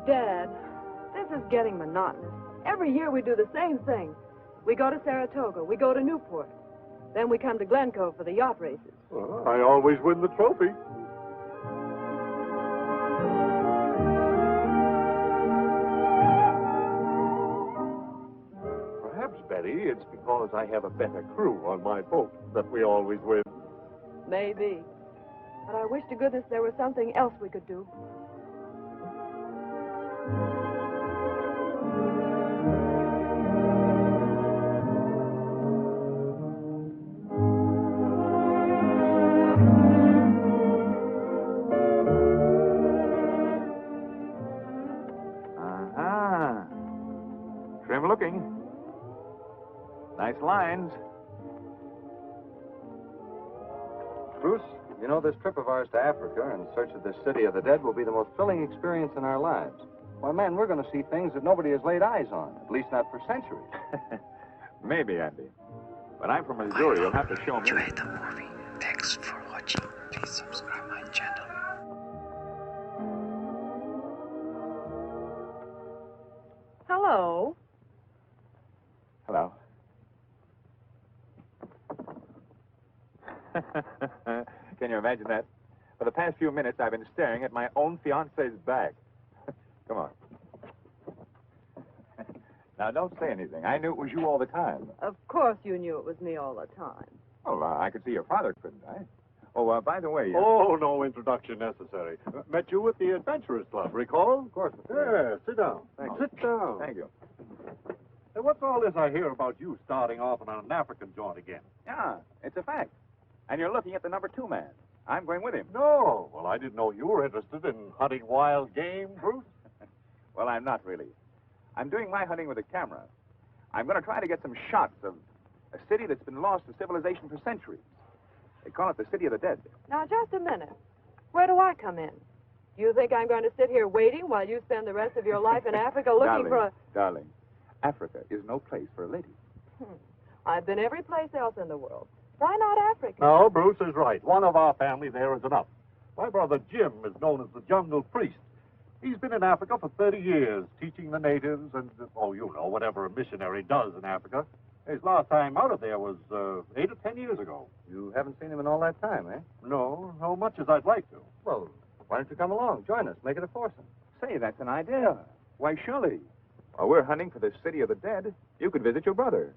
Dad, this is getting monotonous. Every year we do the same thing. We go to Saratoga, we go to Newport. Then we come to Glencoe for the yacht races. Well, I always win the trophy. Perhaps, Betty, it's because I have a better crew on my boat that we always win. Maybe. But I wish to goodness there was something else we could do. Trim looking. Nice lines. Bruce, you know, this trip of ours to Africa in search of this city of the dead will be the most thrilling experience in our lives. Why, man, we're going to see things that nobody has laid eyes on, at least not for centuries. Maybe, Andy. But I'm from Missouri. You'll have to show me. Enjoy the movie. Thanks for watching. Please subscribe my channel. Hello. Hello. Can you imagine that? For the past few minutes, I've been staring at my own fiance's back. Come on. Now, don't say anything. I knew it was you all the time. Of course you knew it was me all the time. Well, I could see your father, couldn't I? Oh, by the way... Oh, no introduction necessary. Met you at the Adventurers Club, recall? Of course. Yeah, sit down. Thanks. Sit down. Thank you. Hey, what's all this I hear about you starting off on an African joint again? Yeah, it's a fact. And you're looking at the number 2 man. I'm going with him. No. Well, I didn't know you were interested in hunting wild game, Bruce. Well, I'm not really. I'm doing my hunting with a camera. I'm going to try to get some shots of a city that's been lost to civilization for centuries. They call it the City of the Dead. Now, just a minute. Where do I come in? Do you think I'm going to sit here waiting while you spend the rest of your life in Africa looking for a... Darling, Africa is no place for a lady. I've been every place else in the world. Why not Africa? No, Bruce is right. One of our family there is enough. My brother Jim is known as the Jungle Priest. He's been in Africa for 30 years, teaching the natives and, oh, you know, whatever a missionary does in Africa. His last time out of there was 8 or 10 years ago. You haven't seen him in all that time, eh? No, no much as I'd like to. Well, why don't you come along? Join us. Make it a foursome. Say, that's an idea. Why, surely. While we're hunting for the City of the Dead, you could visit your brother.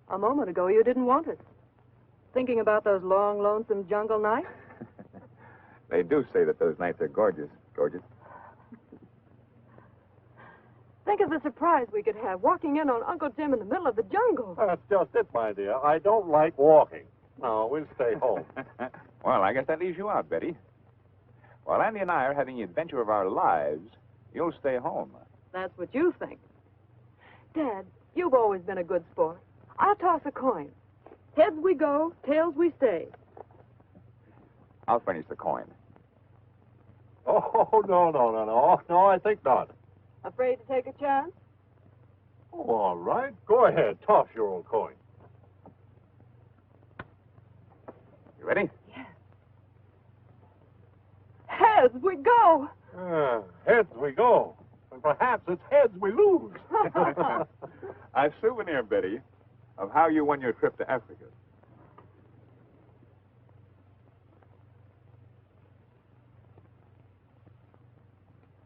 A moment ago, you didn't want it. Thinking about those long, lonesome jungle nights? They do say that those nights are gorgeous. Gorgeous. Think of the surprise we could have walking in on Uncle Jim in the middle of the jungle. That's just it, my dear. I don't like walking. No, we'll stay home. Well, I guess that leaves you out, Betty. While Andy and I are having the adventure of our lives, you'll stay home. That's what you think. Dad, you've always been a good sport. I'll toss a coin. Heads we go, tails we stay. I'll furnish the coin. Oh, no. No, I think not. Afraid to take a chance? Oh, all right. Go ahead. Toss your old coin. You ready? Yes. Heads we go. Heads we go. And perhaps it's heads we lose. A souvenir, Betty, of how you won your trip to Africa.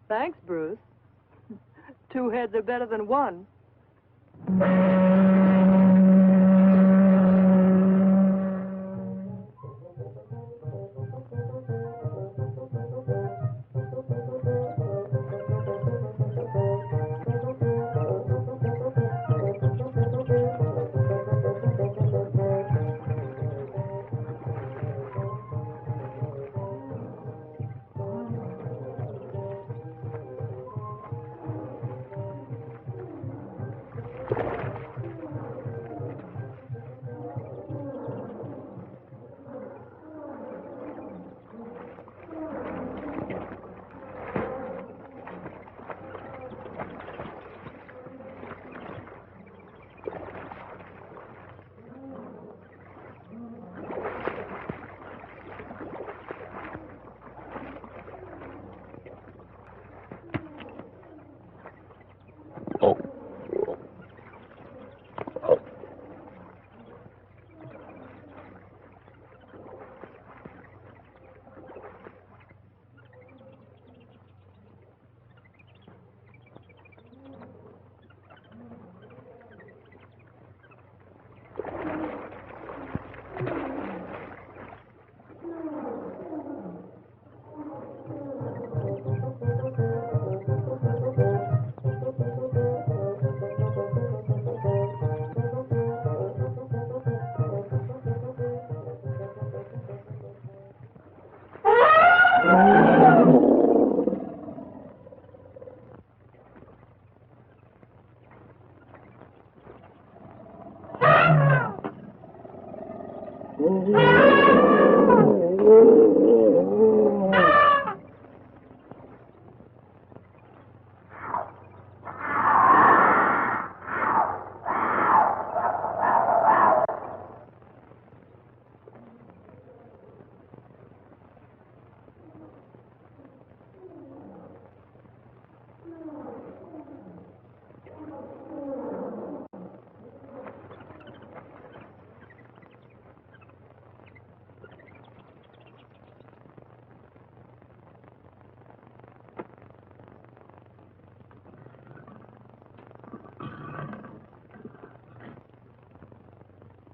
Thanks, Bruce. 2 heads are better than 1.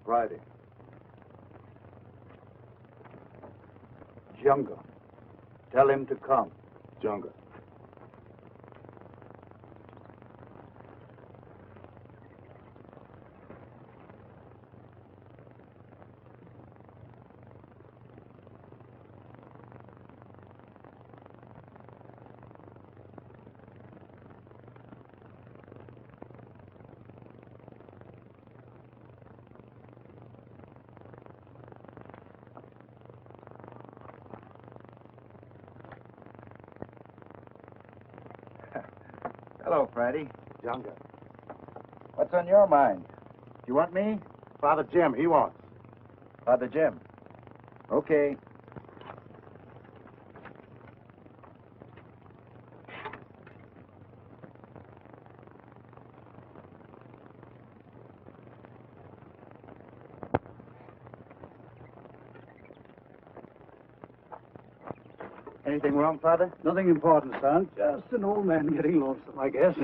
Friday. Jungle. Tell him to come. Jungle. Hello, Friday. Younger. What's on your mind? You want me? Father Jim, he wants. Father Jim. Okay. Anything wrong, Father? Nothing important, son. Just an old man getting lonesome, I guess.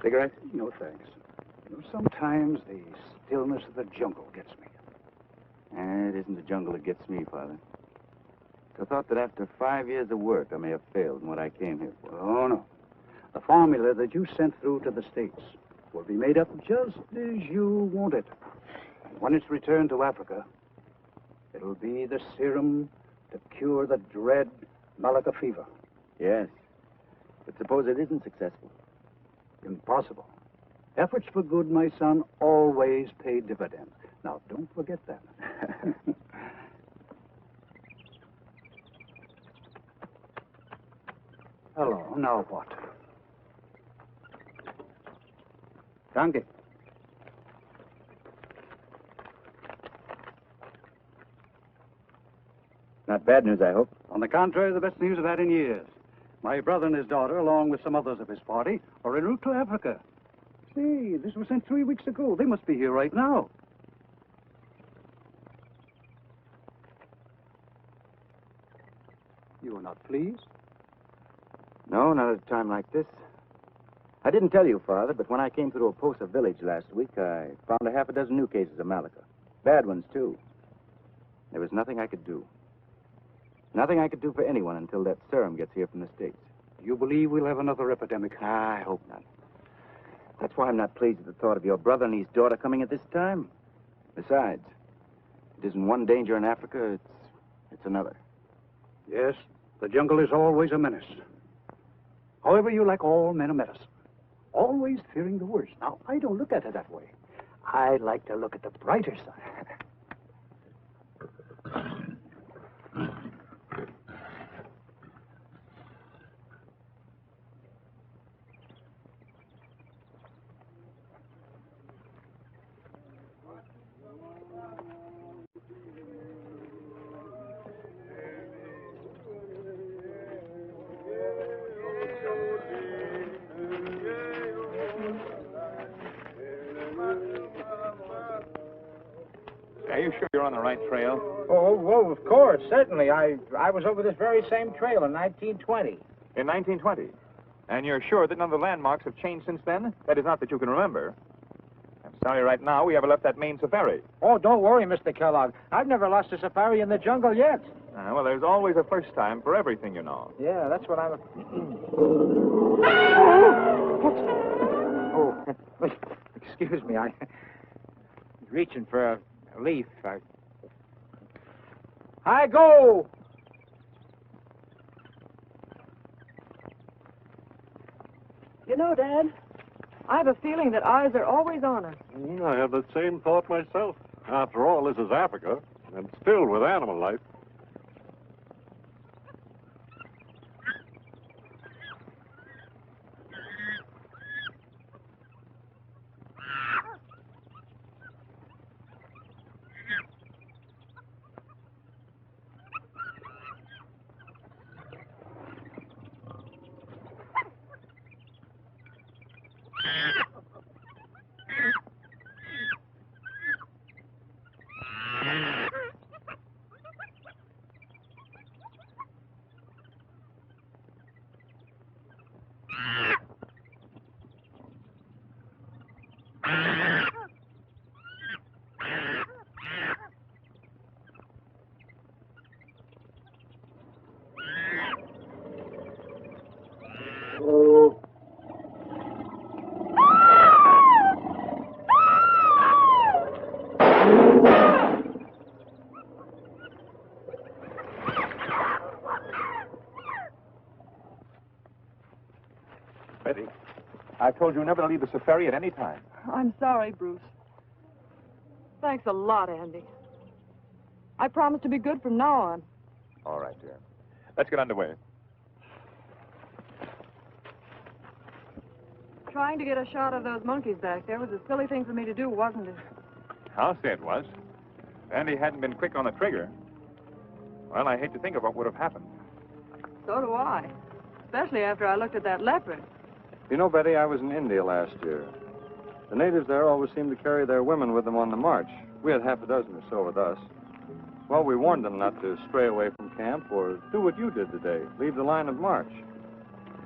Cigarette? No, thanks. You know, sometimes the stillness of the jungle gets me. It isn't the jungle that gets me, Father. It's the thought that after 5 years of work, I may have failed in what I came here for. Oh, no. The formula that you sent through to the States will be made up just as you want it. And when it's returned to Africa, it'll be the serum to cure the dread Malacca fever. Yes. But suppose it isn't successful. Impossible. Efforts for good, my son, always pay dividends. Now, don't forget that. Hello, now what? Danke. Not bad news, I hope. On the contrary, the best news I've had in years. My brother and his daughter, along with some others of his party, are en route to Africa. See, this was sent 3 weeks ago. They must be here right now. You are not pleased? No, not at a time like this. I didn't tell you, Father, but when I came through Oposa village last week, I found a half a dozen new cases of Malacca. Bad ones, too. There was nothing I could do. Nothing I could do for anyone until that serum gets here from the States. You believe we'll have another epidemic? I hope not. That's why I'm not pleased at the thought of your brother and his daughter coming at this time. Besides, it isn't one danger in Africa, it's another. Yes, the jungle is always a menace. However, you like all men of medicine. Always fearing the worst. Now, I don't look at it that way. I like to look at the brighter side. Are you sure you're on the right trail? Oh, of course, certainly. I was over this very same trail in 1920. In 1920? And you're sure that none of the landmarks have changed since then? That is not that you can remember. I'm sorry right now we haven't left that main safari. Oh, don't worry, Mr. Kellogg. I've never lost a safari in the jungle yet. Well, there's always a first time for everything, you know. Yeah, that's what I'm... Oh, excuse me. I was reaching for a leaf. I go! You know, Dad, I have a feeling that eyes are always on us. I have the same thought myself. After all, this is Africa, and still with animal life. Betty, I told you never to leave the safari at any time. I'm sorry, Bruce. Thanks a lot, Andy. I promise to be good from now on. All right, dear. Let's get underway. Trying to get a shot of those monkeys back there was a silly thing for me to do, wasn't it? I'll say it was. If Andy hadn't been quick on the trigger, well, I hate to think of what would have happened. So do I. Especially after I looked at that leopard. You know, Betty, I was in India last year. The natives there always seem to carry their women with them on the march. We had half a dozen or so with us. Well, we warned them not to stray away from camp or do what you did today, leave the line of march.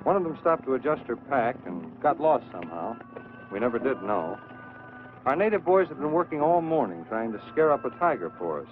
One of them stopped to adjust her pack and got lost somehow. We never did know. Our native boys have been working all morning trying to scare up a tiger for us.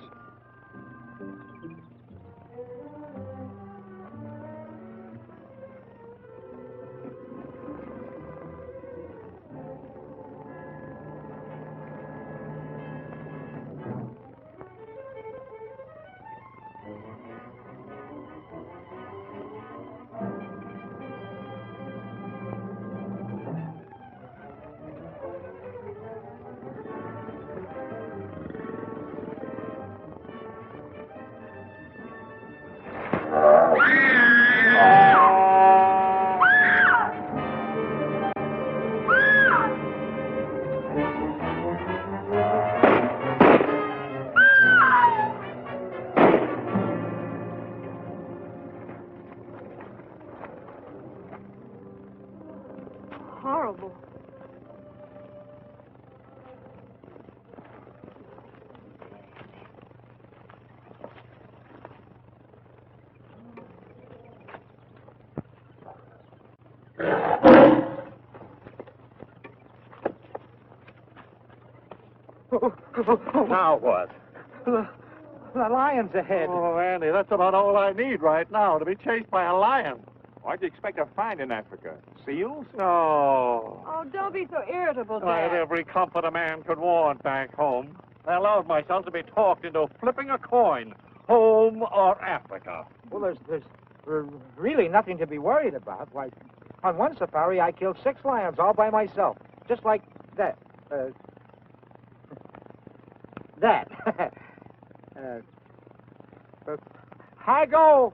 Horrible. Now what? The lion's ahead. Oh, Andy, that's about all I need right now, to be chased by a lion. What'd you expect to find in Africa? Seals? No. Oh, don't be so irritable, I had Dad. every comfort a man could want back home. I allowed myself to be talked into flipping a coin, home or Africa. Well, there's really nothing to be worried about. Why, on one safari, I killed 6 lions all by myself. Just like that. That. Hi, go!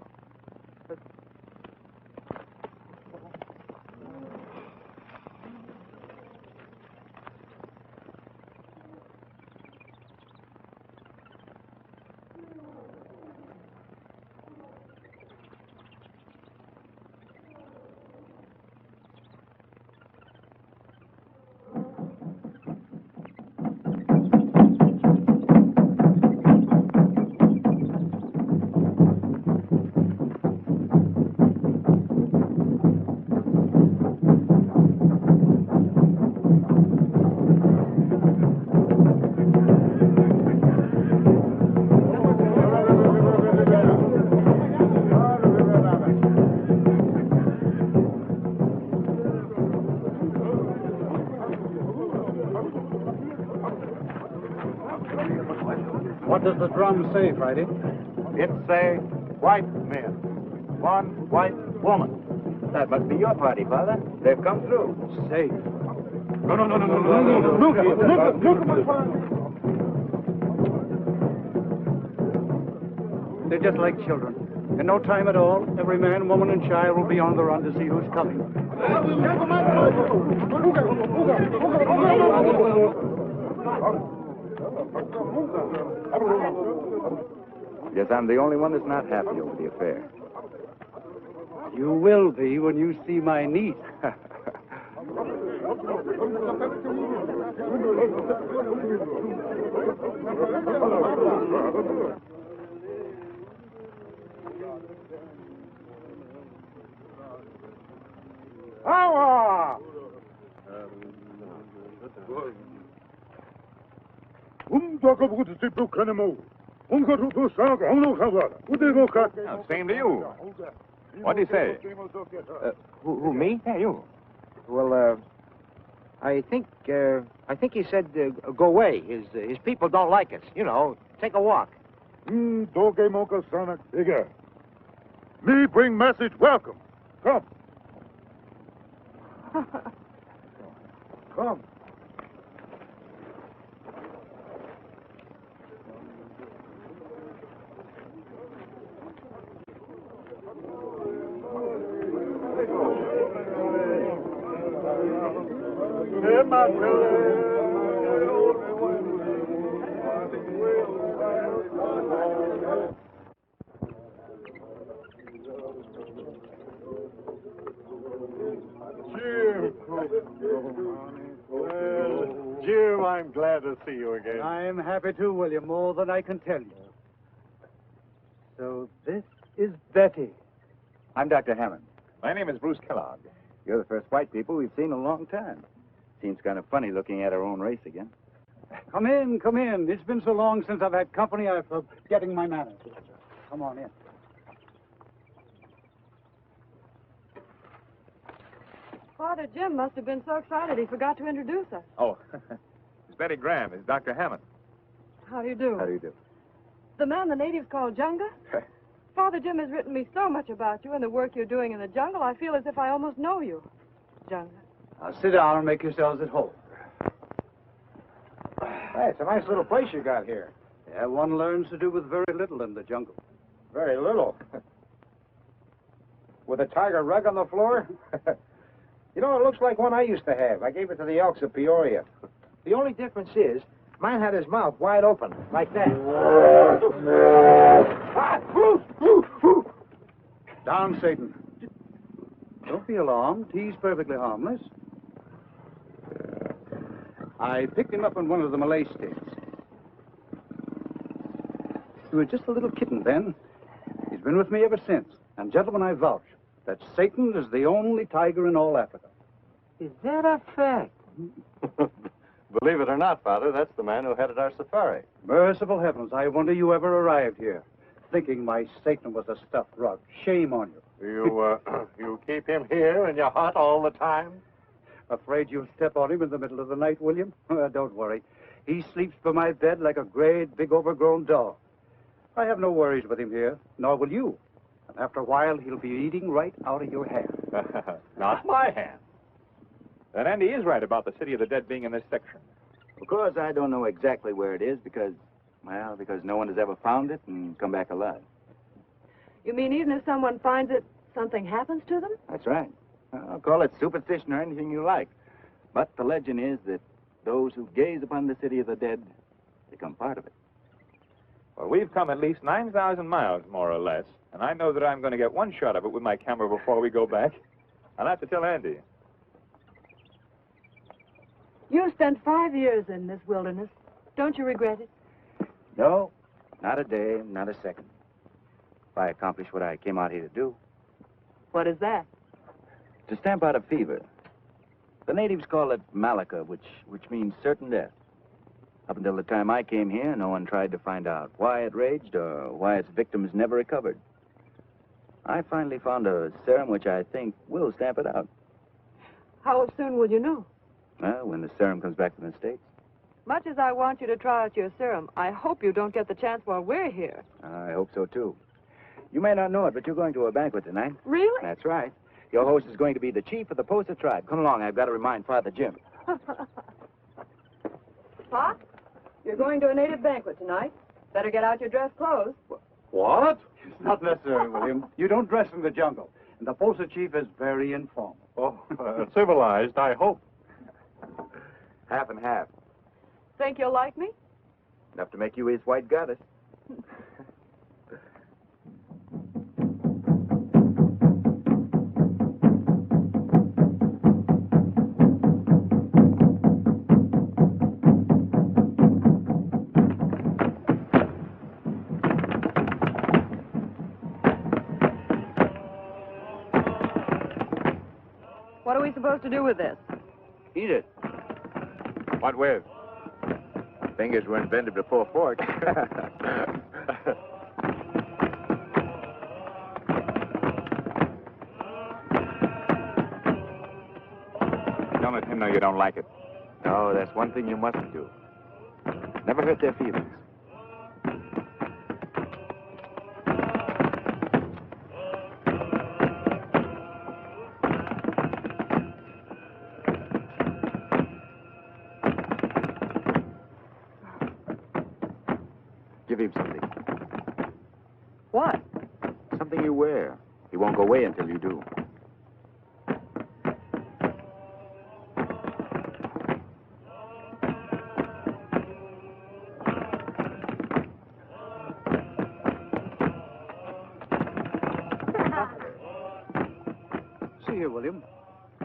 What does the drum say, Friday? It say white men, one white woman. That must be your party, Father. They've come through. Safe. No. They're just like children. In no time at all, every man, woman, and child will be on the run to see who's coming. Guess I'm the only one that's not happy over the affair. You will be when you see my niece. Same to you. What'd he say? Who, me? Yeah, you. Well, I think he said go away. His people don't like us. You know, take a walk. Me bring message welcome. Come. Come. Jim, I'm glad to see you again. I'm happy too, William, more than I can tell you. So this is Betty. I'm Dr. Hammond. My name is Bruce Kellogg. You're the first white people we've seen in a long time. Seems kind of funny looking at our own race again. Come in, come in. It's been so long since I've had company, I'm forgetting my manners. Come on in. Father Jim must have been so excited he forgot to introduce us. Oh, it's Betty Graham. It's Dr. Hammond. How do you do? How do you do? The man the natives call Junga? Father Jim has written me so much about you and the work you're doing in the jungle, I feel as if I almost know you. Junga. Now sit down and make yourselves at home. Hey, it's a nice little place you got here. Yeah, one learns to do with very little in the jungle. Very little. With a tiger rug on the floor? You know, it looks like one I used to have. I gave it to the Elks of Peoria. The only difference is, mine had his mouth wide open, like that. Down, Satan. Don't be alarmed. He's perfectly harmless. I picked him up in one of the Malay states. He was just a little kitten then. He's been with me ever since. And, gentlemen, I vouch that Satan is the only tiger in all Africa. Is that a fact? Believe it or not, Father, that's the man who headed our safari. Merciful heavens, I wonder you ever arrived here, thinking my Satan was a stuffed rug. Shame on you. You keep him here in your hut all the time? Afraid you'll step on him in the middle of the night, William? Don't worry. He sleeps by my bed like a great, big, overgrown dog. I have no worries with him here, nor will you. And after a while, he'll be eating right out of your hand. Not my hand. Then Andy is right about the city of the dead being in this section. Of course, I don't know exactly where it is because no one has ever found it and come back alive. You mean even if someone finds it, something happens to them? That's right. I'll call it superstition or anything you like. But the legend is that those who gaze upon the city of the dead become part of it. Well, we've come at least 9,000 miles, more or less, and I know that I'm going to get one shot of it with my camera before we go back. I'll have to tell Andy. You spent 5 years in this wilderness. Don't you regret it? No, not a day, not a second. If I accomplish what I came out here to do, What is that? to stamp out a fever. The natives call it malaka, which means certain death. Up until the time I came here, no one tried to find out why it raged or why its victims never recovered. I finally found a serum which I think will stamp it out. How soon will you know? Well, when the serum comes back from the States. Much as I want you to try out your serum, I hope you don't get the chance while we're here. I hope so, too. You may not know it, but you're going to a banquet tonight. Really? That's right. Your host is going to be the chief of the Posa tribe. Come along, I've got to remind Father Jim. Pop, you're going to a native banquet tonight. Better get out your dress clothes. What? It's not necessary, William. You don't dress in the jungle. And the poster chief is very informal. Oh, civilized, I hope. Half and half. Think you'll like me? Enough to make you his white goddess. What are we supposed to do with this? Eat it. What with? Fingers were invented before forks. Don't let him know you don't like it. No, that's one thing you mustn't do. Never hurt their feelings. Give him something. What? Something you wear. He won't go away until you do. See here, William.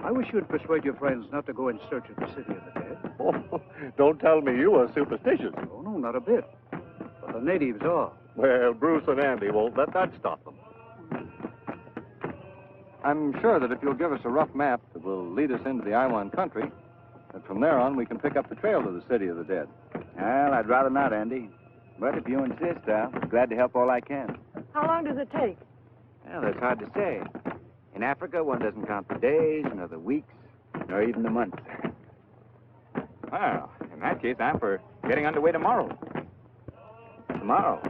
I wish you'd persuade your friends not to go in search of the city of the dead. Oh, don't tell me you are superstitious. Oh, no, not a bit. But the natives are. Well, Bruce and Andy won't let that stop them. I'm sure that if you'll give us a rough map that will lead us into the Iwan country, that from there on we can pick up the trail to the city of the dead. Well, I'd rather not, Andy. But if you insist, I'll be glad to help all I can. How long does it take? Well, that's hard to say. In Africa, one doesn't count the days, nor the weeks, nor even the months. Well, in that case, I'm for getting underway tomorrow. Tomorrow.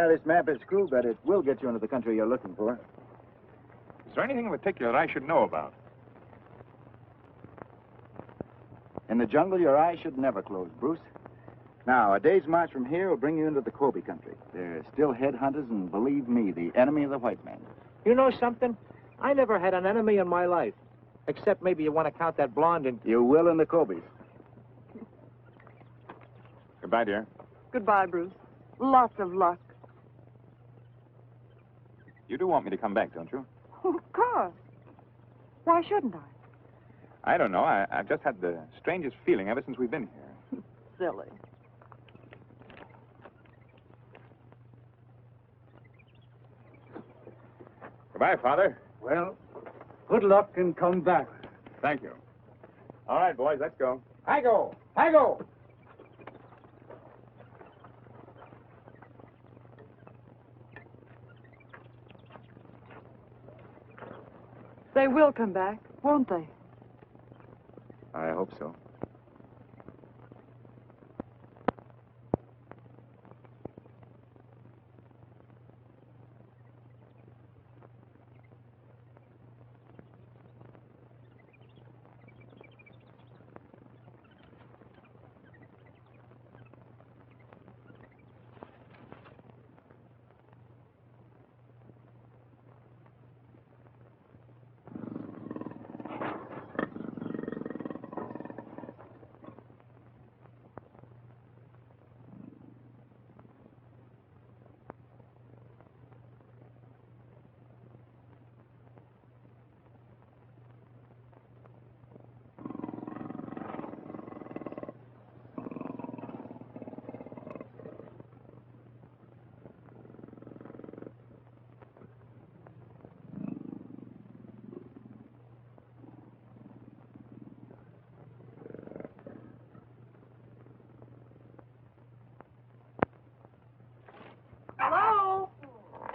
This map is cool, but it will get you into the country you're looking for. Is there anything in particular that I should know about? In the jungle, your eyes should never close, Bruce. Now, a day's march from here will bring you into the Kobe country. They're still headhunters, and believe me, the enemy of the white man. You know something? I never had an enemy in my life. Except maybe you want to count that blonde in... You will in the Kobe's. Goodbye, dear. Goodbye, Bruce. Lots of luck. You do want me to come back, don't you? Of course. Why shouldn't I? I don't know. I've just had the strangest feeling ever since we've been here. Silly. Goodbye, Father. Well, good luck and come back. Thank you. All right, boys, let's go. I go! I go! They will come back, won't they? I hope so.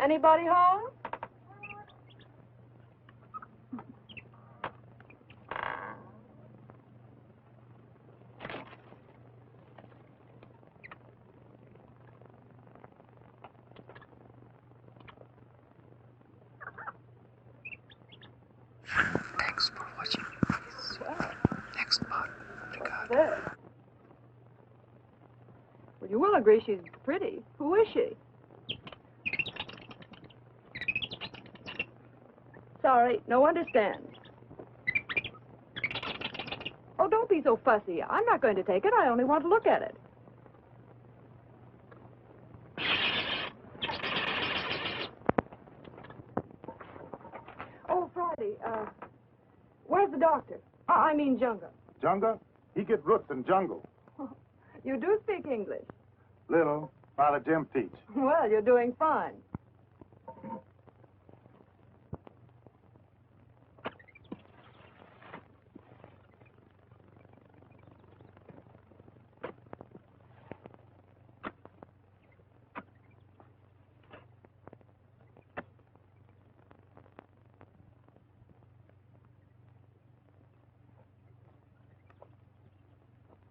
Anybody home? Thanks for watching. Next part. Regard. There. Well, you will agree she's pretty. Who is she? Sorry, no understand. Oh, don't be so fussy. I'm not going to take it. I only want to look at it. Oh, Friday, where's the doctor? I mean Junga. Junga? He get roots in jungle. You do speak English. Little, Father Jim teach. Well, you're doing fine.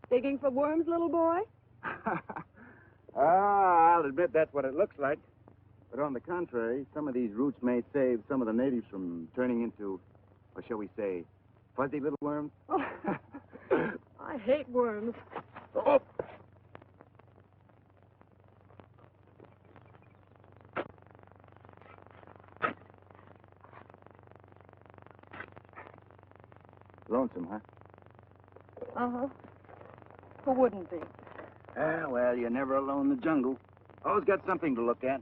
Digging for worms, little boy? I'll admit that's what it looks like. But on the contrary, some of these roots may save some of the natives from turning into, or shall we say, fuzzy little worms. Oh, I hate worms. Oh. Lonesome, huh? Uh-huh. Who wouldn't be? Well, you're never alone in the jungle. Always got something to look at.